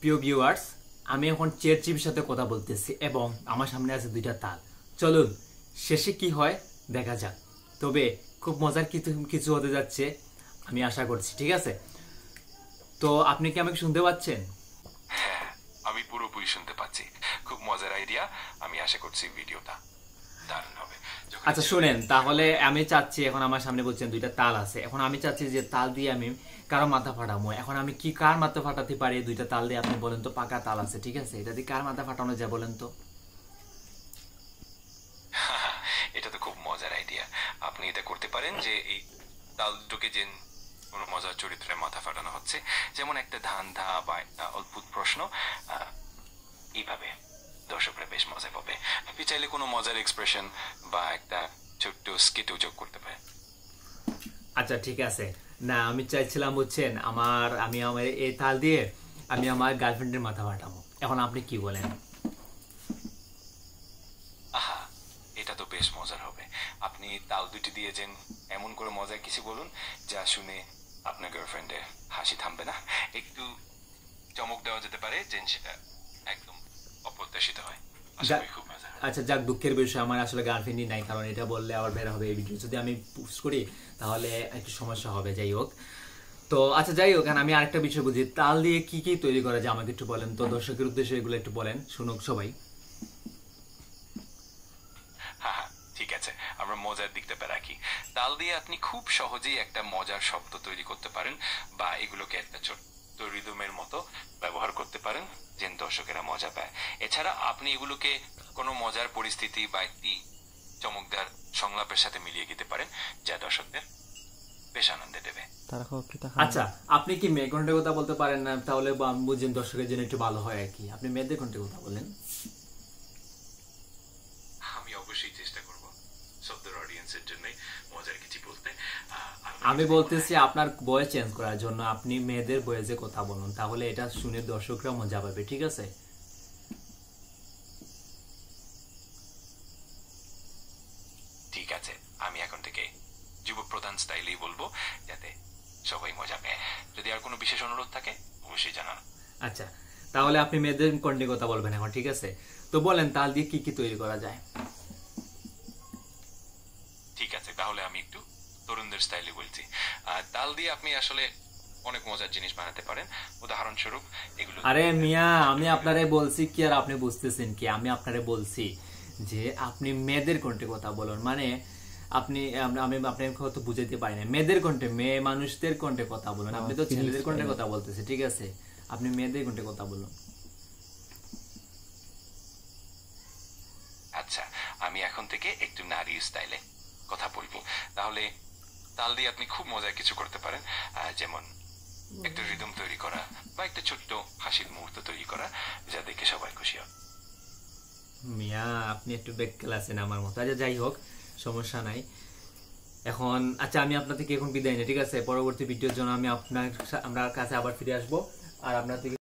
প্রিয় ভিউয়ার্স, আমি এখন চেয়ার চিপের সাথে কথা বলতেছি এবং আমার সামনে আছে দুইটা তাল। চলুন শেষে কি হয় দেখা যাক। তবে খুব মজার কিছু কিছু হতে যাচ্ছে আমি আশা করছি, ঠিক আছে? তো আপনি কি আমাকে শুনতে পাচ্ছেন? হ্যাঁ, আমি পুরোপুরি শুনতে পাচ্ছি। খুব মজার আইডিয়া। আমি আশা করছি ভিডিওটা দারুণ হবে। আচ্ছা শুনেন, তাহলে আমি চাচ্ছি, এখন আমার সামনে বলছেন দুইটা তাল আছে, এখন আমি চাচ্ছি যে তাল দিয়ে আমি কারো মাথা ফাটাবো। এখন আমি কি কার মাথা ফাটাতে পারি দুইটা তাল দিয়ে? আপনি বলেন তো। পাকা তাল আছে, ঠিক আছে, এটা দিয়ে কার মাথা ফাটানো যায় বলেন তো? এটা তো খুব মজার আইডিয়া। আপনি এটা করতে পারেন যে এই তাল দুটোকে যে কোনো মজার চরিত্রের মাথা ফাটানো হচ্ছে, যেমন একটা ধান্ধা বা একটা অদ্ভুত প্রশ্ন। এইভাবে দর্শকরা বেশ মজা পাবে। আপনি চাইলে কোনো মজার এক্সপ্রেশন বা একটা ছোট্ট স্কিটও যোগ করতে পারেন। আচ্ছা ঠিক আছে। না, আমি চাইছিলাম বুঝছেন, আমি আমার এই তাল দিয়ে আমি আমার গার্লফ্রেন্ডের মাথা ফাটাবো। এখন আপনি কি বলেন? আহা, এটা তো বেশ মজার হবে। আপনি তাল দুটি দিয়ে যেন এমন করে মজার কিছু বলুন যা শুনে আপনার গার্লফ্রেন্ডের হাসি থামবে না। একটু চমক দেওয়া যেতে পারে যেন সেটা একদম অপ্রত্যাশিত হয়। আশা করি খুব মজা হবে। আচ্ছা যাক, দুঃখের বিষয় আমার আসলে গার্লফ্রেন্ডই নাই, কারণ এটা বললে আবার বের হবে এই ভিডিও। যদি আমি পোস্ট করি তাহলে একটু সমস্যা হবে। যাই হোক, তো আচ্ছা যাই হোক, আমি আরেকটা বিষয় বুঝি, তাল দিয়ে কি কি তৈরি করা যায় আমাকে একটু বলেন তো, দর্শকের উদ্দেশ্যে এগুলো একটু বলেন, শুনুক সবাই। হ্যাঁ হ্যাঁ, ঠিক আছে, আমরা মজার দিকটা রাখি। তাল দিয়ে আপনি খুব সহজেই একটা মজার শব্দ তৈরি করতে পারেন, বা এগুলোকে একটা ছোট্ট রিদমের মতো ব্যবহার করতে পারেন যেন দর্শকেরা মজা পায়। এছাড়া আপনি এগুলোকে কোনো মজার পরিস্থিতি বা একটি চমকদার সংলাপের সাথে মিলিয়ে দিতে পারেন, যা দর্শকদের বেশ আনন্দে দেবে। আচ্ছা, আপনি কি মেয়ে কণ্ঠে কথা বলতে পারেন না? তাহলে বুঝছেন দর্শকের জন্য একটু ভালো হয় আর কি। আপনি মেয়েদের কণ্ঠে কথা বলেন। আমি অবশ্যই চেষ্টা করব শব্দের অডিয়েন্সের জন্য মজার কিছু বলতে। আমি বলতেছি আপনার ভয়েস চেঞ্জ করার জন্য আপনি মেয়েদের ভয়েসে কথা বলুন, তাহলে এটা শুনে দর্শকরা মজা পাবে, ঠিক আছে? ঠিক আছে, আমি এখন থেকে যুব প্রধান স্টাইলেই বলবো, যাতে সবাই মজা পায়। যদি আর কোনো বিশেষ অনুরোধ থাকে অবশ্যই জানান। আচ্ছা, তাহলে আপনি মেয়েদের কণ্ঠে কথা বলবেন এখন, ঠিক আছে? তো বলেন তাল দিয়ে কি কি তৈরি করা যায়? ঠিক আছে, তাহলে আমি একটু তরুণদের স্টাইলে বলছি। তাল দিয়ে আপনি আসলে অনেক মজার জিনিস বানাতে পারেন। উদাহরণস্বরূপ এগুলো। আরে মিয়া, আমি আপনারে বলছি কি আর আপনি বুঝতেছেন কি? আমি আপনারে বলছি যে আপনি মেয়েদের কণ্ঠে কথা বলুন, মানে আমি আপনাকে হয়তো বুঝাইতে পারি না। মেয়েদের কণ্ঠে, মেয়ে মানুষদের কণ্ঠে কথা বলুন। আপনি তো ছেলেদের কণ্ঠে কথা বলতেছে, ঠিক আছে? আপনি মেয়েদের কণ্ঠে কথা বলুন। আচ্ছা, আমি এখন থেকে একটু নারী স্টাইলে কথা বলবো। তাহলে তাল দিয়ে আপনি খুব মজার কিছু করতে পারেন, যেমন একটা রিদম তৈরি করা বা একটা ছোট্ট হাসির মুহূর্ত তৈরি করা, যা দেখে সবাই খুশি হবে। মিয়া, আপনি একটু বেক্কেল আছেন আমার মতো। আচ্ছা যাই হোক, সমস্যা নাই। এখন আচ্ছা, আমি আপনার থেকে এখন বিদায় নিই, ঠিক আছে? পরবর্তী ভিডিওর জন্য আমরা কাছে আবার ফিরে আসবো আর আপনার থেকে